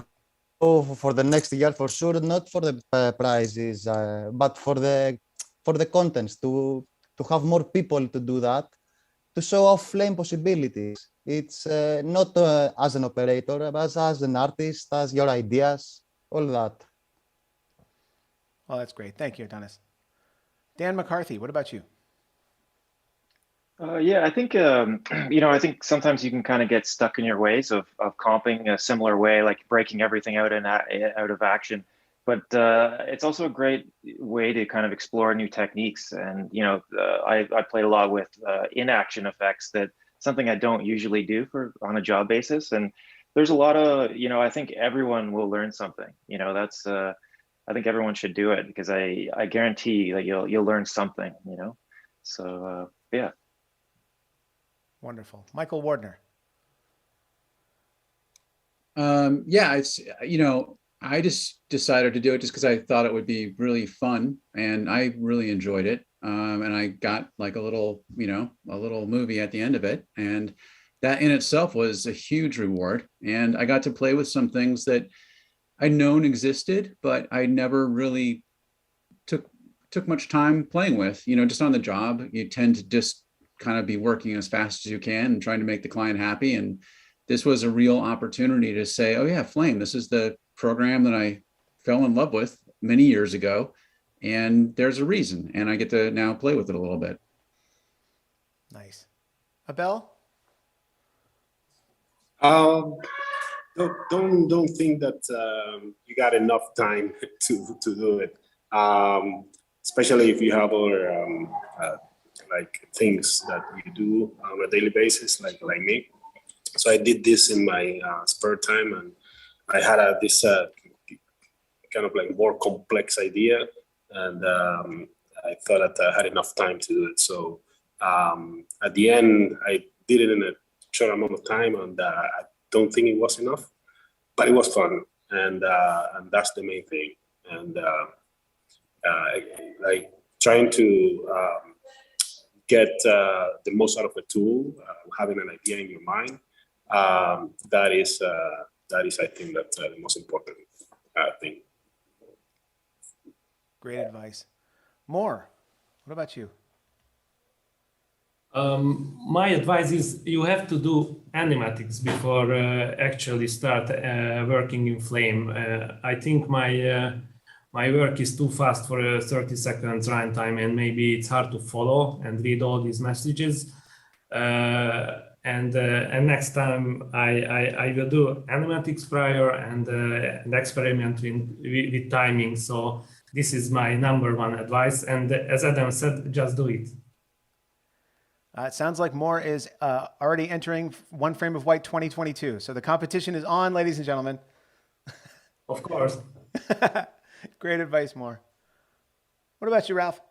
go for the next year for sure, not for the prizes, but for the contents, to have more people to do that, to show off Flame possibilities. It's not as an operator, but as an artist, as your ideas, all that. Oh, that's great. Thank you, Adonis. Dan McCarthy, what about you? Yeah, I think, I think sometimes you can kind of get stuck in your ways of comping a similar way, like breaking everything out of action. But it's also a great way to kind of explore new techniques. And, I played a lot with in-action effects, that something I don't usually do on a job basis. And there's a lot of, I think everyone will learn something. I think everyone should do it, because I guarantee that you'll learn something, So, yeah. Wonderful. Michael Wardner. Yeah, it's, I just decided to do it just because I thought it would be really fun, and I really enjoyed it. And I got like a little movie at the end of it, and that in itself was a huge reward. And I got to play with some things that I'd known existed, but I never really took much time playing with. Just on the job, you tend to just kind of be working as fast as you can and trying to make the client happy. And this was a real opportunity to say, oh yeah, Flame, this is the program that I fell in love with many years ago, and there's a reason, and I get to now play with it a little bit. Nice. Abel? Don't think that you got enough time to do it, especially if you have other like things that you do on a daily basis, like me. So I did this in my spare time, and I had this kind of like more complex idea, and I thought that I had enough time to do it. So at the end, I did it in a short amount of time, and I don't think it was enough, but it was fun, and that's the main thing. And like trying to get the most out of a tool, having an idea in your mind, that is, I think, that the most important thing. Great advice. Mor, what about you? My advice is you have to do animatics before actually start working in Flame. I think my work is too fast for a 30 seconds runtime, and maybe it's hard to follow and read all these messages. And next time I will do animatics prior and experiment with timing. So this is my number one advice. And as Adam said, just do it. It sounds like Mor is already entering One Frame of White 2022. So the competition is on, ladies and gentlemen. Of course. Great advice, Mor. What about you, Ralph?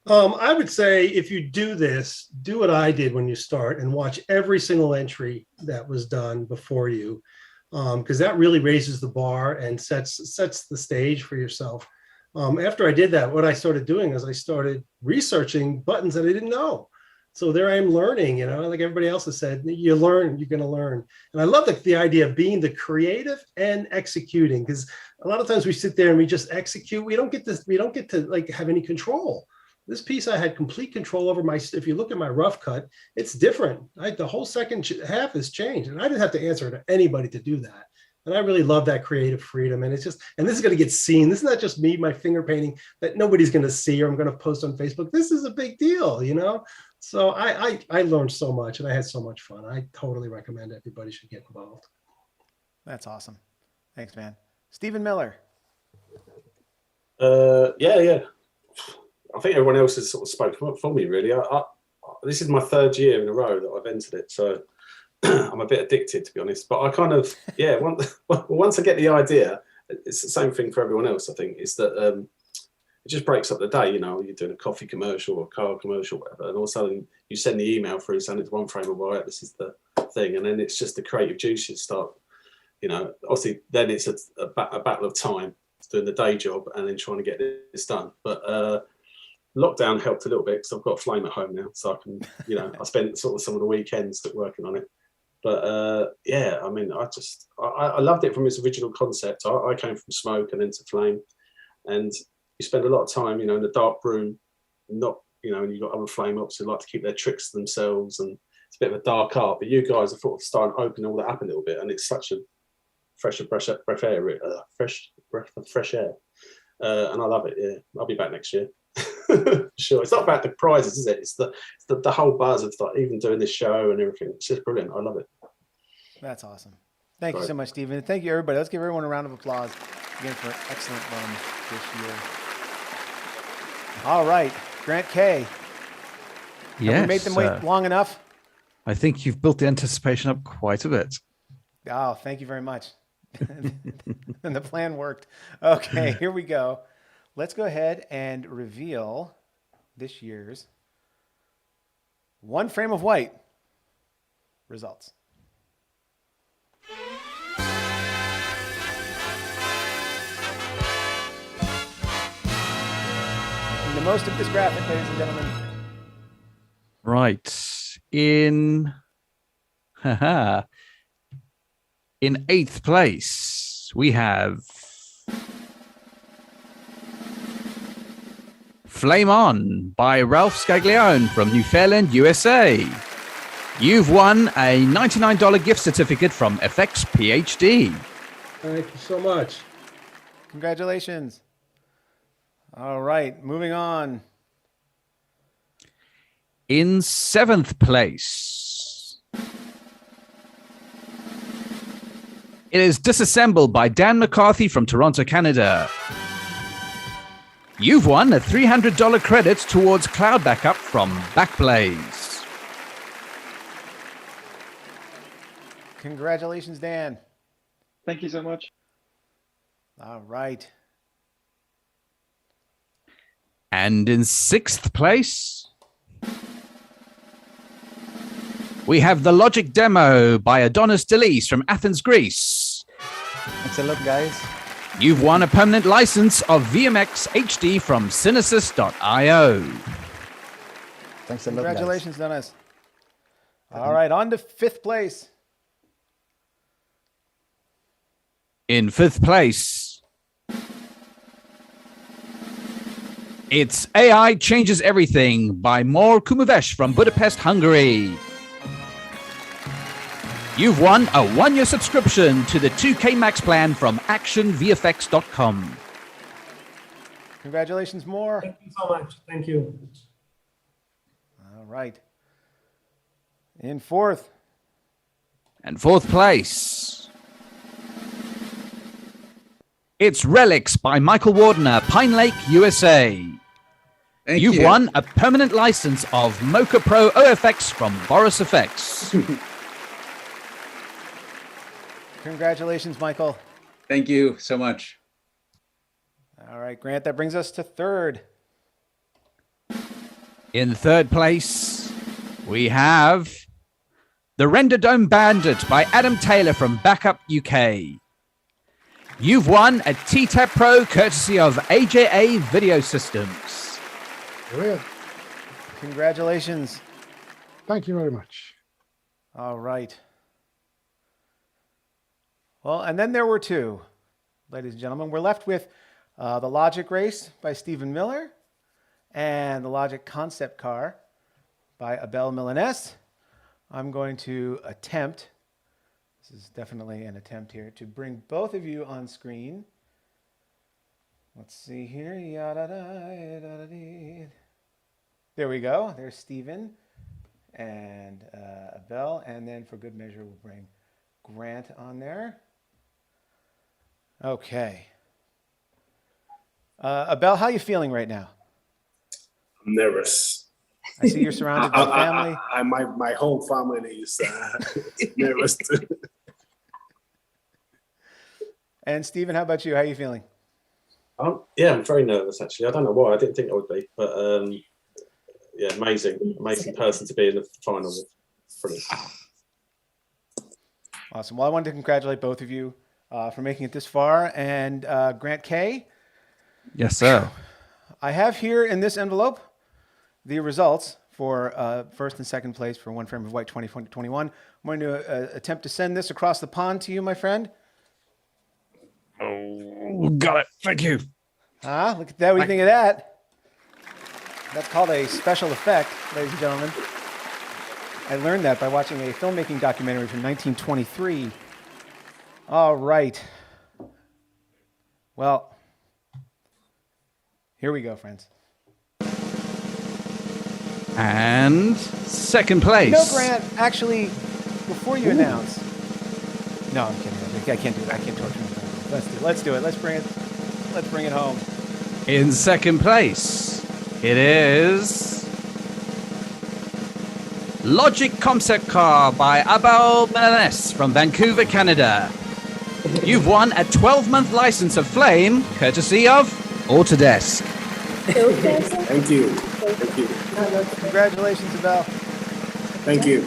I would say if you do this, do what I did when you start and watch every single entry that was done before you, because that really raises the bar and sets the stage for yourself. After I did that, what I started doing is I started researching buttons that I didn't know. So there I am learning, like everybody else has said, you learn, you're going to learn. And I love the idea of being the creative and executing, because a lot of times we sit there and we just execute. We don't get to like have any control. This piece I had complete control over. If you look at my rough cut, it's different. The whole second half has changed, and I didn't have to answer to anybody to do that. And I really love that creative freedom. And it's just, and this is going to get seen. This is not just me, my finger painting that nobody's going to see or I'm going to post on Facebook. This is a big deal, So I learned so much and I had so much fun. I totally recommend everybody should get involved. That's awesome. Thanks, man. Stephen Miller. Yeah. I think everyone else has sort of spoken for me, really. This is my third year in a row that I've entered it. So I'm a bit addicted, to be honest. But I kind of, once I get the idea, it's the same thing for everyone else, I think. It's that it just breaks up the day, you're doing a coffee commercial or a car commercial, whatever. And all of a sudden you send the email through saying it's One Frame of White, this is the thing. And then it's just the creative juices start, obviously then it's a battle of time, doing the day job and then trying to get this done. But lockdown helped a little bit because I've got a Flame at home now, so I can, I spent sort of some of the weekends working on it. But I mean, I loved it from its original concept. I came from Smoke and then to Flame, and you spend a lot of time, in the dark room, and you've got other Flame ops who like to keep their tricks to themselves, and it's a bit of a dark art. But you guys are sort of starting to open all that up a little bit, and it's such a fresh breath of fresh air, and I love it. Yeah, I'll be back next year. Sure, it's not about the prizes, is it? It's the whole buzz of even doing this show and everything. It's just brilliant. I love it. That's awesome. Thank you so much, Stephen. Thank you, everybody. Let's give everyone a round of applause again for an excellent run this year. All right, Grant K. Yes. Have we made them wait long enough? I think you've built the anticipation up quite a bit. Oh, thank you very much. And the plan worked. Okay, here we go. Let's go ahead and reveal this year's One Frame of White results. Making the most of this graphic, ladies and gentlemen. Right. In 8th place, we have Flame On by Ralph Scaglione from Newfoundland, USA. You've won a $99 gift certificate from FX PhD. Thank you so much. Congratulations. All right, moving on. In 7th place, it is Disassemble by Dan McCarthy from Toronto, Canada. You've won a $300 credit towards cloud backup from Backblaze. Congratulations, Dan. Thank you so much. All right. And in 6th place, we have the Logik demo by Antonis Ntelis from Athens, Greece. Thanks a lot, guys. You've won a permanent license of VMX HD from Synesys.io. Thanks a lot, Congratulations, Dennis. All right, on to 5th place. In 5th place, it's AI Changes Everything by Mor Komuves from Budapest, Hungary. You've won a 1-year subscription to the 2K Max plan from actionvfx.com. Congratulations, Mor. Thank you so much. Thank you. All right. In 4th. And 4th place, it's Relics by Michael Wardner, Pine Lake, USA. You've won a permanent license of Mocha Pro OFX from Boris Effects. Congratulations, Michael. Thank you so much. All right, Grant, that brings us to 3rd. In 3rd place, we have the Renderdome Bandit by Adam Taylor from Backup UK. You've won a T-Tap Pro courtesy of AJA Video Systems. Brilliant. Congratulations. Thank you very much. All right. Well, and then there were 2, ladies and gentlemen. We're left with the Logik Race by Stephen Miller and the Logik Concept Car by Abel Milanese. I'm going to attempt, this is definitely an attempt here, to bring both of you on screen. Let's see here. There we go. There's Stephen and Abel. And then for good measure, we'll bring Grant on there. Okay. Abel, how are you feeling right now? I'm nervous. I see you're surrounded by family. My whole family is nervous too. And Stephen, how about you? How are you feeling? Yeah, I'm very nervous actually. I don't know why. I didn't think I would be, but yeah, amazing person to be in the final with. Brilliant. Awesome. Well, I wanted to congratulate both of you for making it this far. And Grant K. Yes, sir. I have here in this envelope the results for 1st and 2nd place for One Frame of White 2021. I'm going to attempt to send this across the pond to you, my friend. Oh, got it. Thank you. Look at that. What do you think of that? That's called a special effect, ladies and gentlemen. I learned that by watching a filmmaking documentary from 1923. All right. Well, here we go, friends. And 2nd place. No, Grant, actually, before you announce. No, I'm kidding. I can't do that. I can't torture you. Let's do it. Let's bring it home. In 2nd place, it is Logik Concept Car by Abel Milanese from Vancouver, Canada. You've won a 12-month license of Flame, courtesy of Autodesk. Thank you. Thank you. Congratulations, Abel. Thank you.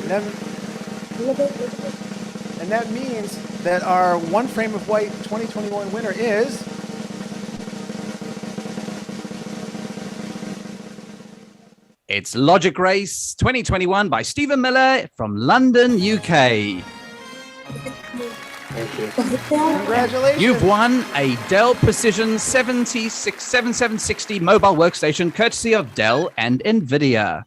And that means that our One Frame of White 2021 winner is It's Logik Race 2021 by Stephen Miller from London, UK. Thank you. Congratulations. You've won a Dell Precision 7760 mobile workstation courtesy of Dell and NVIDIA.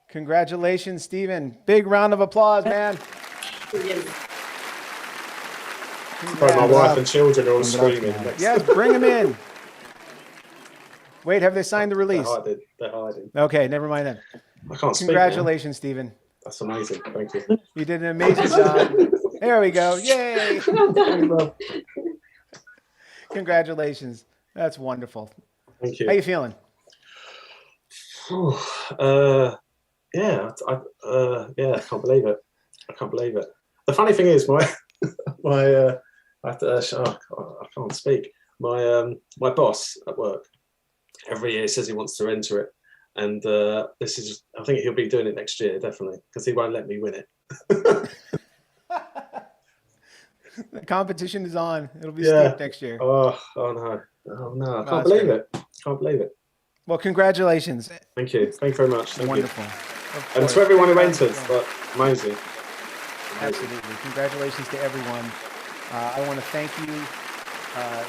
Congratulations, Stephen. Big round of applause, man. My wife and children are all screaming. Yes, bring them in. Wait, have they signed the release? They're hiding. Okay, never mind then. I can't speak. Congratulations, Stephen. That's amazing. Thank you. You did an amazing job. There we go. Yay. Congratulations. That's wonderful. Thank you. How you feeling? Yeah, I can't believe it. The funny thing is, I I have to, I can't speak. My boss at work every year says he wants to enter it, and this is, I think he'll be doing it next year definitely, because he won't let me win it. The competition is on. It'll be steep next year. Oh no! I can't believe it. Can't believe it. Well, congratulations. Thank you. Thank you very much. Thank Wonderful. You. And to everyone who entered, amazing. Absolutely. Congratulations to everyone. I want to thank you,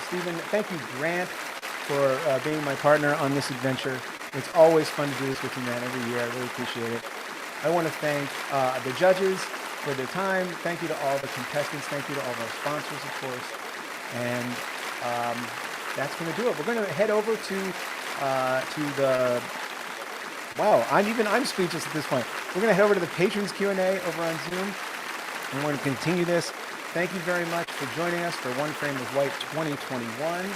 Stephen. Thank you, Grant, for being my partner on this adventure. It's always fun to do this with you, man, every year. I really appreciate it. I want to thank the judges for their time. Thank you to all the contestants. Thank you to all of our sponsors, of course. And that's going to do it. We're going to head over to the, wow, I'm speechless at this point. We're going to head over to the patrons Q&A over on Zoom, and we're going to continue this. Thank you very much for joining us for One Frame of White 2021.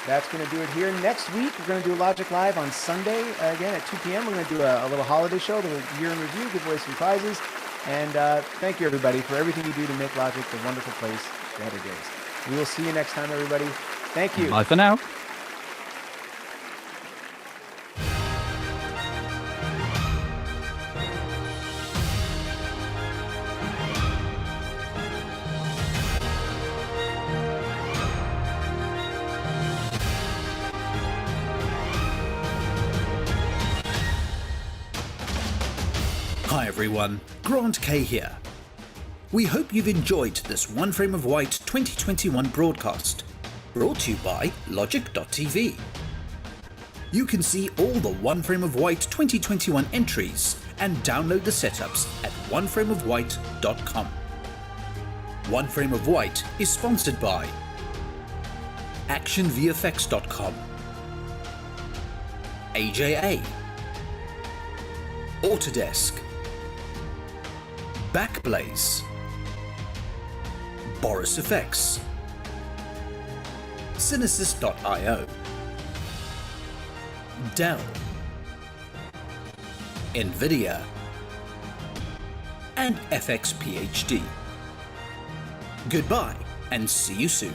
That's going to do it here. Next week, we're going to do Logic Live on Sunday, again at 2 p.m. We're going to do a little holiday show, a little year in review, give away some prizes. And thank you, everybody, for everything you do to make Logic the wonderful place that it is. We will see you next time, everybody. Thank you. Bye for now. Hi everyone, Grant K here. We hope you've enjoyed this One Frame of White 2021 broadcast, brought to you by Logik.tv. You can see all the One Frame of White 2021 entries and download the setups at oneframeofwhite.com. One Frame of White is sponsored by ActionVFX.com, AJA, Autodesk, Backblaze, Boris Effects, Cinesys.io, Dell, NVIDIA, and FX PhD. Goodbye and see you soon.